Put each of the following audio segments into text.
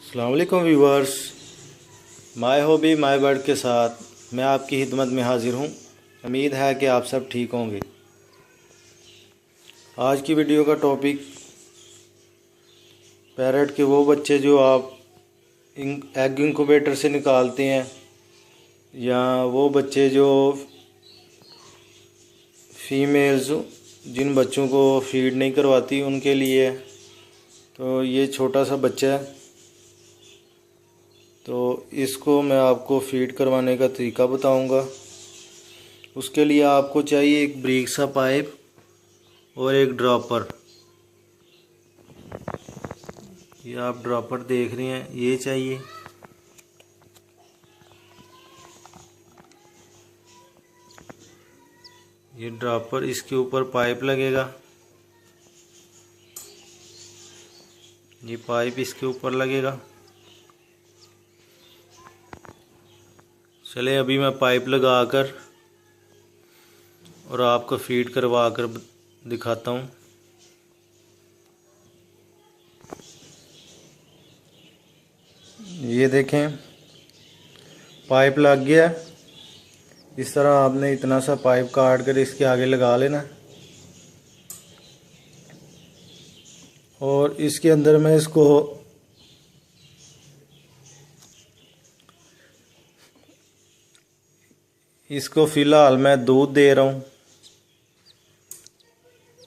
अस्सलाम वालेकुम viewers, my hobby my bird के साथ मैं आपकी खिदमत में हाज़िर हूँ। उम्मीद है कि आप सब ठीक होंगे। आज की वीडियो का टॉपिक पैरट के वो बच्चे जो आप एग इंक्यूबेटर से निकालते हैं, या वो बच्चे जो फीमेल्स जिन बच्चों को फीड नहीं करवाती उनके लिए। तो ये छोटा सा बच्चा है, तो इसको मैं आपको फीड करवाने का तरीका बताऊंगा। उसके लिए आपको चाहिए एक ब्रीक सा पाइप और एक ड्रॉपर। ये आप ड्रॉपर देख रहे हैं, ये चाहिए। ये ड्रॉपर, इसके ऊपर पाइप लगेगा। ये पाइप इसके ऊपर लगेगा। चले अभी मैं पाइप लगाकर और आपको फीड करवा कर दिखाता हूँ। ये देखें, पाइप लग गया। इस तरह आपने इतना सा पाइप काट कर इसके आगे लगा लेना, और इसके अंदर मैं इसको फ़िलहाल मैं दूध दे रहा हूँ।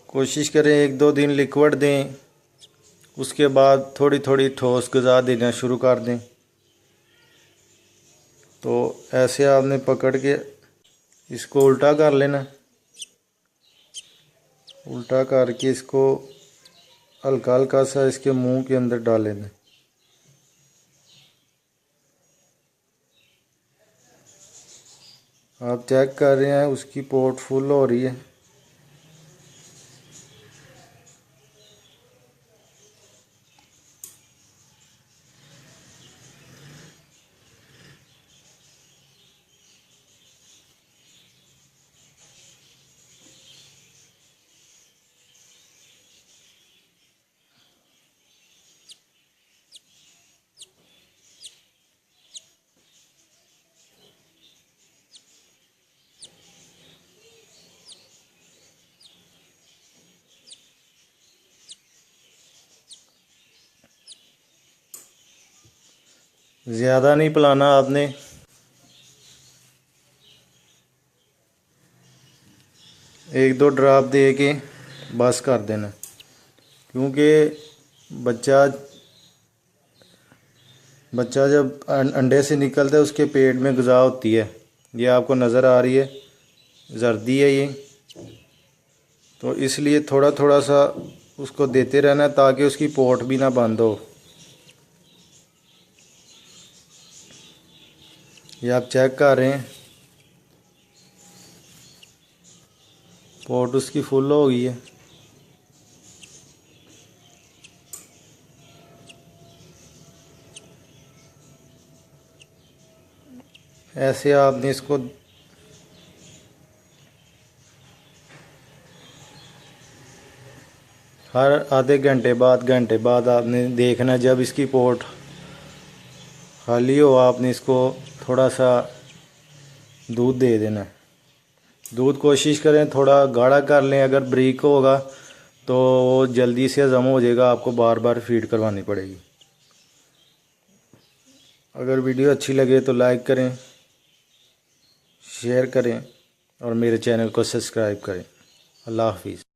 कोशिश करें 1-2 दिन लिक्विड दें, उसके बाद थोड़ी थोड़ी ठोस ग़िज़ा देना शुरू कर दें। तो ऐसे आपने पकड़ के इसको उल्टा कर लेना। उल्टा करके इसको हल्का हल्का सा इसके मुंह के अंदर डाल लेना। आप चेक कर रहे हैं उसकी पोट फुल हो रही है। ज़्यादा नहीं पिलाना आपने, एक दो ड्रॉप दे के बस कर देना। क्योंकि बच्चा जब अंडे से निकलता है उसके पेट में ग़िज़ा होती है। ये आपको नज़र आ रही है, जर्दी है ये। तो इसलिए थोड़ा थोड़ा सा उसको देते रहना ताकि उसकी पोट भी ना बंद हो। ये आप चेक कर रहे हैं, पोट उसकी फुल हो गई है। ऐसे आपने इसको हर आधे घंटे बाद आपने देखना। जब इसकी पोट खाली हो आपने इसको थोड़ा सा दूध दे देना। दूध कोशिश करें थोड़ा गाढ़ा कर लें, अगर ब्रीक होगा तो वो जल्दी से हज़म हो जाएगा, आपको बार बार फीड करवानी पड़ेगी। अगर वीडियो अच्छी लगे तो लाइक करें, शेयर करें और मेरे चैनल को सब्सक्राइब करें। अल्लाह हाफिज़।